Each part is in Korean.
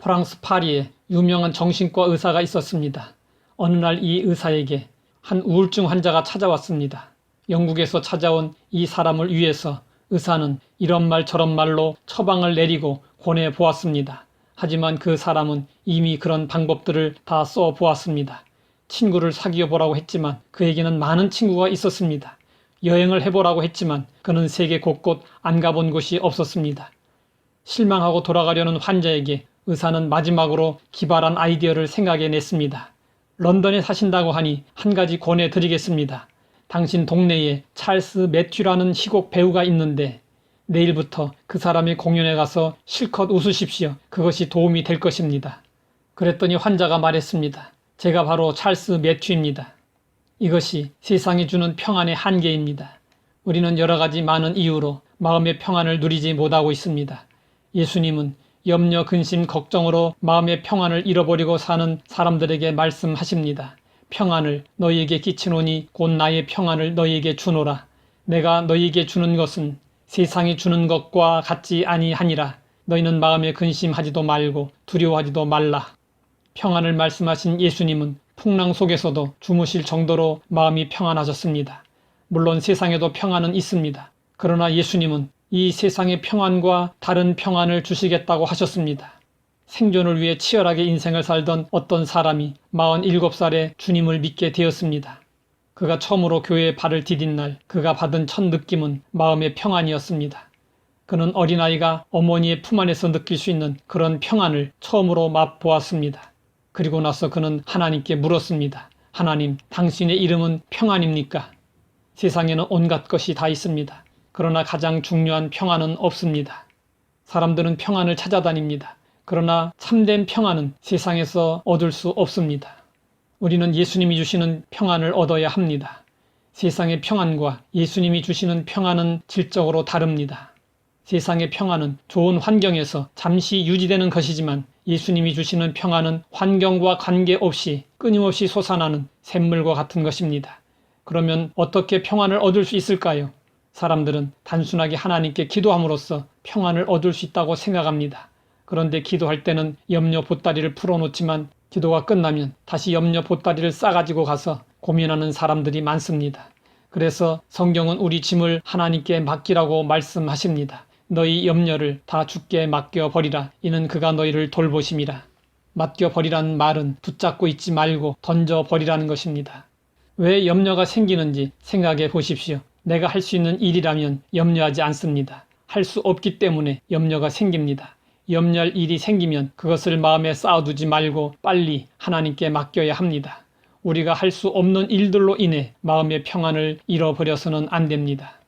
프랑스 파리에 유명한 정신과 의사가 있었습니다. 어느 날 이 의사에게 한 우울증 환자가 찾아왔습니다. 영국에서 찾아온 이 사람을 위해서 의사는 이런 말 저런 말로 처방을 내리고 권해 보았습니다. 하지만 그 사람은 이미 그런 방법들을 다 써 보았습니다. 친구를 사귀어 보라고 했지만 그에게는 많은 친구가 있었습니다. 여행을 해보라고 했지만 그는 세계 곳곳 안 가본 곳이 없었습니다. 실망하고 돌아가려는 환자에게 의사는 마지막으로 기발한 아이디어를 생각해냈습니다. 런던에 사신다고 하니 한 가지 권해드리겠습니다. 당신 동네에 찰스 매튜라는 희곡 배우가 있는데 내일부터 그 사람의 공연에 가서 실컷 웃으십시오. 그것이 도움이 될 것입니다. 그랬더니 환자가 말했습니다. 제가 바로 찰스 매튜입니다. 이것이 세상이 주는 평안의 한계입니다. 우리는 여러 가지 많은 이유로 마음의 평안을 누리지 못하고 있습니다. 예수님은 염려, 근심, 걱정으로 마음의 평안을 잃어버리고 사는 사람들에게 말씀하십니다. 평안을 너희에게 끼치노니 곧 나의 평안을 너희에게 주노라. 내가 너희에게 주는 것은 세상이 주는 것과 같지 아니하니라. 너희는 마음에 근심하지도 말고 두려워하지도 말라. 평안을 말씀하신 예수님은 풍랑 속에서도 주무실 정도로 마음이 평안하셨습니다. 물론 세상에도 평안은 있습니다. 그러나 예수님은 이 세상의 평안과 다른 평안을 주시겠다고 하셨습니다. 생존을 위해 치열하게 인생을 살던 어떤 사람이 47살에 주님을 믿게 되었습니다. 그가 처음으로 교회에 발을 디딘 날 그가 받은 첫 느낌은 마음의 평안이었습니다. 그는 어린아이가 어머니의 품 안에서 느낄 수 있는 그런 평안을 처음으로 맛보았습니다. 그리고 나서 그는 하나님께 물었습니다. 하나님, 당신의 이름은 평안입니까? 세상에는 온갖 것이 다 있습니다. 그러나 가장 중요한 평안은 없습니다. 사람들은 평안을 찾아다닙니다. 그러나 참된 평안은 세상에서 얻을 수 없습니다. 우리는 예수님이 주시는 평안을 얻어야 합니다. 세상의 평안과 예수님이 주시는 평안은 질적으로 다릅니다. 세상의 평안은 좋은 환경에서 잠시 유지되는 것이지만 예수님이 주시는 평안은 환경과 관계없이 끊임없이 솟아나는 샘물과 같은 것입니다. 그러면 어떻게 평안을 얻을 수 있을까요? 사람들은 단순하게 하나님께 기도함으로써 평안을 얻을 수 있다고 생각합니다. 그런데 기도할 때는 염려 보따리를 풀어놓지만 기도가 끝나면 다시 염려 보따리를 싸가지고 가서 고민하는 사람들이 많습니다. 그래서 성경은 우리 짐을 하나님께 맡기라고 말씀하십니다. 너희 염려를 다 주께 맡겨버리라. 이는 그가 너희를 돌보심이라. 맡겨버리라는 말은 붙잡고 있지 말고 던져버리라는 것입니다. 왜 염려가 생기는지 생각해 보십시오. 내가 할 수 있는 일이라면 염려하지 않습니다. 할 수 없기 때문에 염려가 생깁니다. 염려할 일이 생기면 그것을 마음에 쌓아두지 말고 빨리 하나님께 맡겨야 합니다. 우리가 할 수 없는 일들로 인해 마음의 평안을 잃어버려서는 안 됩니다.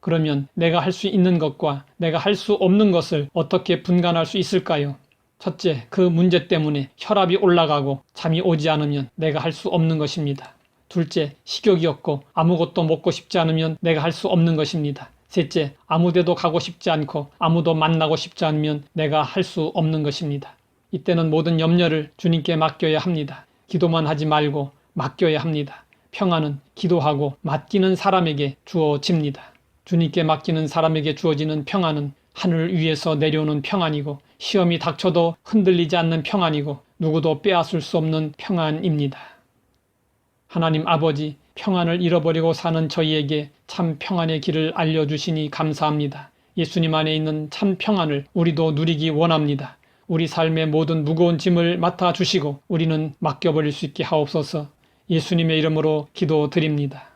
그러면 내가 할 수 있는 것과 내가 할 수 없는 것을 어떻게 분간할 수 있을까요? 첫째, 그 문제 때문에 혈압이 올라가고 잠이 오지 않으면 내가 할 수 없는 것입니다. 둘째, 식욕이 없고 아무것도 먹고 싶지 않으면 내가 할 수 없는 것입니다. 셋째, 아무데도 가고 싶지 않고 아무도 만나고 싶지 않으면 내가 할 수 없는 것입니다. 이때는 모든 염려를 주님께 맡겨야 합니다. 기도만 하지 말고 맡겨야 합니다. 평안은 기도하고 맡기는 사람에게 주어집니다. 주님께 맡기는 사람에게 주어지는 평안은 하늘 위에서 내려오는 평안이고 시험이 닥쳐도 흔들리지 않는 평안이고 누구도 빼앗을 수 없는 평안입니다. 하나님 아버지, 평안을 잃어버리고 사는 저희에게 참 평안의 길을 알려주시니 감사합니다. 예수님 안에 있는 참 평안을 우리도 누리기 원합니다. 우리 삶의 모든 무거운 짐을 맡아주시고 우리는 맡겨버릴 수 있게 하옵소서. 예수님의 이름으로 기도드립니다.